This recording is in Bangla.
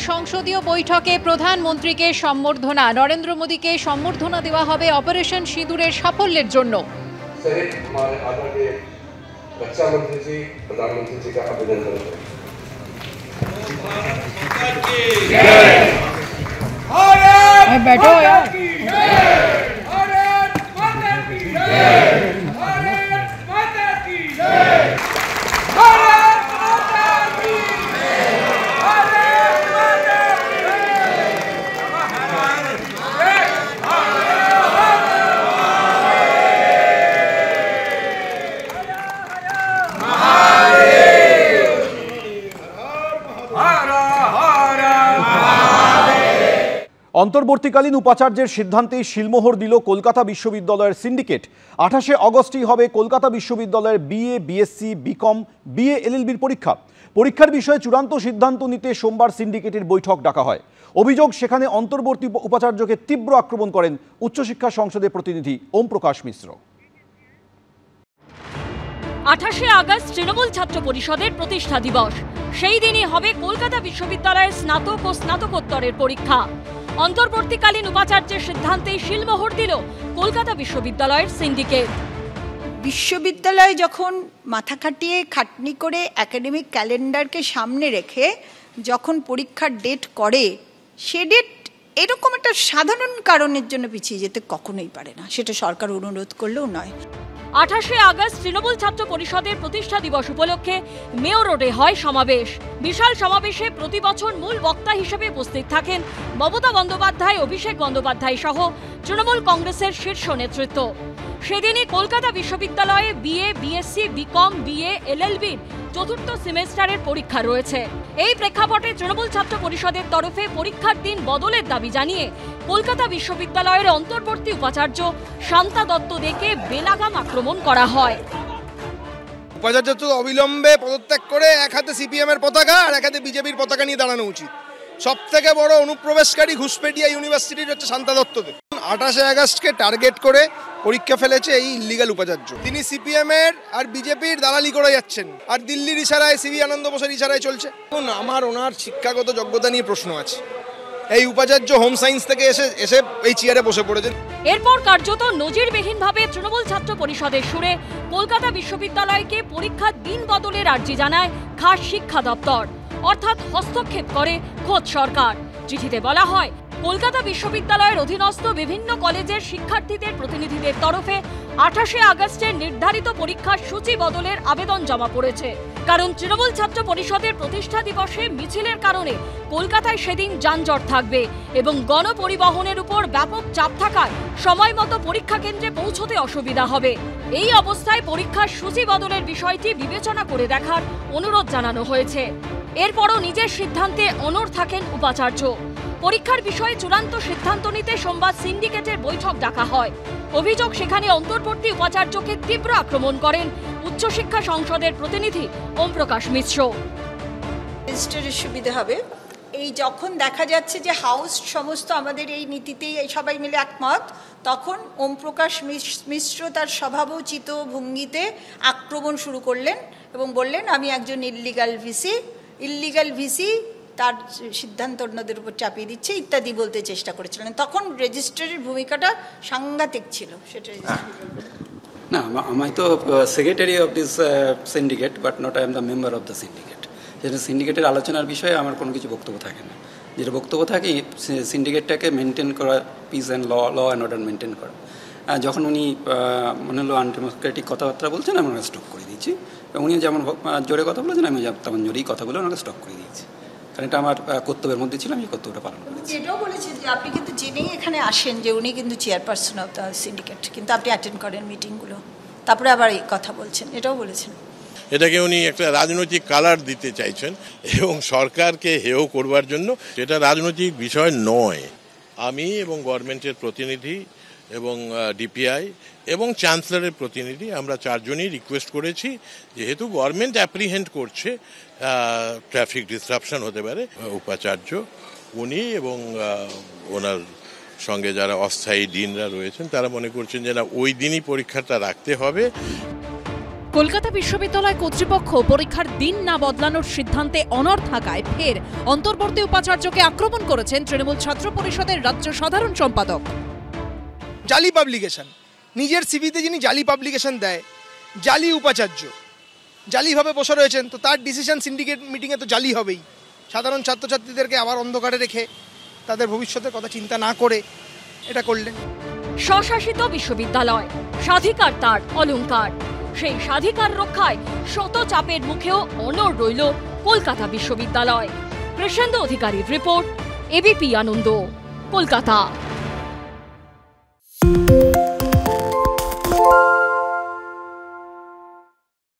সংসদীয় বৈঠকে প্রধানমন্ত্রীকে সম্বর্ধনা। নরেন্দ্র মোদীকে সম্বর্ধনা দেওয়া হবে অপারেশন সিঁদুরের সাফল্যের জন্য। रक्षा मंत्री जी प्रधानमंत्री जी का अभिनंदन करें। बैठो यार। অন্তর্বর্তীকালীন উপাচার্যের সিদ্ধান্তে শিলমোহর দিল কলকাতা বিশ্ববিদ্যালয়ের সিন্ডিকেট। 28 অগস্টই হবে কলকাতা বিশ্ববিদ্যালয়ের বিএ, বিএসসি, বিকম, বিএ, এলএলবির পরীক্ষা। পরীক্ষার বিষয়ে চূড়ান্ত সিদ্ধান্ত নিতে সোমবার সিন্ডিকেটের বৈঠক ডাকা হয়। অভিযোগ, সেখানে অন্তর্বর্তী উপাচার্যকে তীব্র আক্রমণ করেন উচ্চশিক্ষা সংসদের প্রতিনিধি ওম প্রকাশ মিশ্র। 28 আগস্ট তৃণমূল ছাত্র পরিষদের প্রতিষ্ঠা দিবস। সেই দিনই হবে কলকাতা বিশ্ববিদ্যালয়ের স্নাতক ও স্নাতকোত্তরের পরীক্ষা। অন্তর্বর্তীকালীন উপাচার্যের সিদ্ধান্তে শিলমোহর দিল কলকাতা বিশ্ববিদ্যালয়ের সিন্ডিকেট। বিশ্ববিদ্যালয় যখন মাথা খাটিয়ে খাটনি করে একাডেমিক ক্যালেন্ডারকে সামনে রেখে যখন পরীক্ষার ডেট করে, সে ডেট এরকম একটা সাধারণ কারণের জন্য পিছিয়ে যেতে কখনোই পারে না। সেটা সরকার অনুরোধ করলেও নয়। 28 আগস্ট তৃণমূল ছাত্র পরিষদের প্রতিষ্ঠা দিবস উপলক্ষে মেয়র রোডে হয় সমাবেশ। বিশাল সমাবেশে প্রতি বছর মূল বক্তা হিসেবে উপস্থিত থাকেন মমতা বন্দ্যোপাধ্যায়, অভিষেক বন্দ্যোপাধ্যায় সহ তৃণমূল কংগ্রেসের শীর্ষ নেতৃত্ব। সেদিনই কলকাতা বিশ্ববিদ্যালয়ে বিএ, বিএসসি, বিকম, বিএ, এলএলবির চতুর্থ সেমেস্টারের পরীক্ষা রয়েছে। এই প্রেক্ষাপটে তৃণমূল ছাত্র পরিষদের তরফে পরীক্ষার দিন বদলের দাবি জানিয়ে কলকাতা বিশ্ববিদ্যালয়ের অন্তর্বর্তী উপাচার্য শান্তা দত্ত দেকে বেলাগাম আক্রমণ করা হয়। উপাচার্য তো অবিলম্বে পদত্যাগ করে এক হাতে সিপিএম এর পতাকা আর এক হাতে বিজেপির পতাকা নিয়ে দাঁড়ানো উচিত। সব থেকে বড় অনুপ্রবেশকারী ঘুষপেটিয়া ইউনিভার্সিটির হচ্ছে শান্তা দত্তদের। 28 আগস্টকে টার্গেট করে পরীক্ষা ফেলেছে এই ইলিগাল উপাচার্য। তিনি সিপিএম এর আর বিজেপির দালালি করে যাচ্ছেন, আর দিল্লির ইশারায়, সিভি আনন্দ বোসের ইশারায় চলছে। আমার ওনার শিক্ষাগত যোগ্যতা নিয়ে প্রশ্ন আছে। এই উপাচার্য হোম সায়েন্স থেকে এসে এই চেয়ারে বসে পড়েছেন। এরপর কার্যত নজিরবিহীনভাবে তৃণমূল ছাত্র পরিষদের সুরে কলকাতা বিশ্ববিদ্যালয়কে পরীক্ষার দিন বদলের আর্জি জানায় খাস শিক্ষা দপ্তর, অর্থাৎ হস্তক্ষেপ করে খোদ সরকার। চিঠিতে বলা হয়, কলকাতা বিশ্ববিদ্যালয়ের অধীনস্থ বিভিন্ন কলেজের শিক্ষার্থীদের প্রতিনিধিদের তরফে 28 আগস্টের নির্ধারিত পরীক্ষার সূচি বদলের আবেদন জমা পড়েছে। কারণ তৃণমূল ছাত্র পরিষদের প্রতিষ্ঠা দিবসে মিছিলের কারণে কলকাতায় সেদিন যানজট থাকবে এবং গণপরিবহনের উপর ব্যাপক চাপ থাকায় সময় মতো পরীক্ষা কেন্দ্রে পৌঁছতে অসুবিধা হবে। এই অবস্থায় পরীক্ষার সূচি বদলের বিষয়টি বিবেচনা করে দেখার অনুরোধ জানানো হয়েছে। এরপরও নিজের সিদ্ধান্তে অনড় থাকেন উপাচার্য। পরীক্ষার বিষয়ে চূড়ান্ত সিদ্ধান্ত নিতে সোমবার সিন্ডিকেটের বৈঠক ডাকা হয়। অভিযোগ, সেখানে অন্তর্বর্তী উপাচার্যকে তীব্র আক্রমণ করেন উচ্চশিক্ষা সংসদের প্রতিনিধি ওম প্রকাশ মিশ্র। রেজিস্ট্রারের সুবিধা হবে। এই যখন দেখা যাচ্ছে যে হাউস সমস্ত আমাদের এই নীতিতেই সবাই মিলে একমত, তখন ওম প্রকাশ মিশ্র তার স্বভাবোচিত ভঙ্গিতে আক্রমণ শুরু করলেন এবং বললেন, আমি একজন ইল্লিগাল ভিসি তার সিদ্ধান্ত অন্যদের উপর চাপিয়ে দিচ্ছে ইত্যাদি বলতে চেষ্টা করেছিলেন। তখন রেজিস্ট্রারের ভূমিকাটা সাংঘাতিক ছিল। সেটা না, আমি তো secretary of this syndicate, but not I am the member of the syndicate. যেটা সিন্ডিকেটের আলোচনার বিষয়ে আমার কোনো কিছু বক্তব্য থাকে না। যেটা বক্তব্য থাকে সিন্ডিকেটটাকে মেনটেন করা, peace and law and order maintain করা। যখন উনি মনে হলো আনডেমোক্রেটিক কথাবার্তা বলছেন, আমি ওনাকে স্টপ করে দিয়েছি। উনি যেমন জোরে কথা বলেছেন, আমি তেমন জোরেই কথা বলে ওনাকে স্টপ করে দিয়েছি। কারণ এটা আমার কর্তব্যের মধ্যে ছিল, আমি কর্তব্যটা পালন করেছি। যেটাও বলেছেন যে আপনি কিন্তু জেনেই এখানে আসেন যে উনি কিন্তু চেয়ারপারসন অফ দ্য সিন্ডিকেট, কিন্তু আপনি অ্যাটেন্ড করেন মিটিংগুলো, তারপরে আবার এই কথা বলছেন, এটাও বলেছেন। এটাকে উনি একটা রাজনৈতিক কালার দিতে চাইছেন এবং সরকারকে হেয় করবার জন্য। যেটা রাজনৈতিক বিষয় নয়। আমি এবং গভর্নমেন্টের প্রতিনিধি এবং ডিপিআই এবং চ্যান্সেলরের প্রতিনিধি, আমরা চারজনই রিকোয়েস্ট করেছি, যেহেতু গভর্নমেন্ট অ্যাপ্রিহেন্ড করছে ট্রাফিক ডিসরাপশন হতে পারে, উপাচার্য উনি এবং ওনার সঙ্গে যারা অস্থায়ী ডিনরা রয়েছেন তারা মনে করছেন যে না, ওই দিনই পরীক্ষাটা রাখতে হবে। কলকাতা বিশ্ববিদ্যালয় কর্তৃপক্ষ পরীক্ষার দিন না বদলানোর সিদ্ধান্তে অনড় থাকায় ফের অন্তর্বর্তী উপাচার্যকে আক্রমণ করেছেন তৃণমূল ছাত্র পরিষদের রাজ্য সাধারণ সম্পাদক। জালি পাবলিকেশন, নিজের সিভিতে যিনি জালি পাবলিকেশন দেয়, জালি উপাচার্য, জালিভাবে বসে রয়েছেন, তো তার ডিসিশন সিন্ডিকেট মিটিংয়ে তো জালি হবেই। সাধারণ ছাত্রছাত্রীদেরকে আবার অন্ধকারে রেখে তাদের ভবিষ্যতের কথা চিন্তা না করে এটা করলেন। স্বশাসিত বিশ্ববিদ্যালয়, স্বাধিকার তার অলংকার। সেই স্বাধিকার রক্ষায় শত চাপের মুখেও অনড় রইল কলকাতা বিশ্ববিদ্যালয়। কৃষ্ণেন্দু অধিকারীর রিপোর্ট, এবিপি আনন্দ, কলকাতা।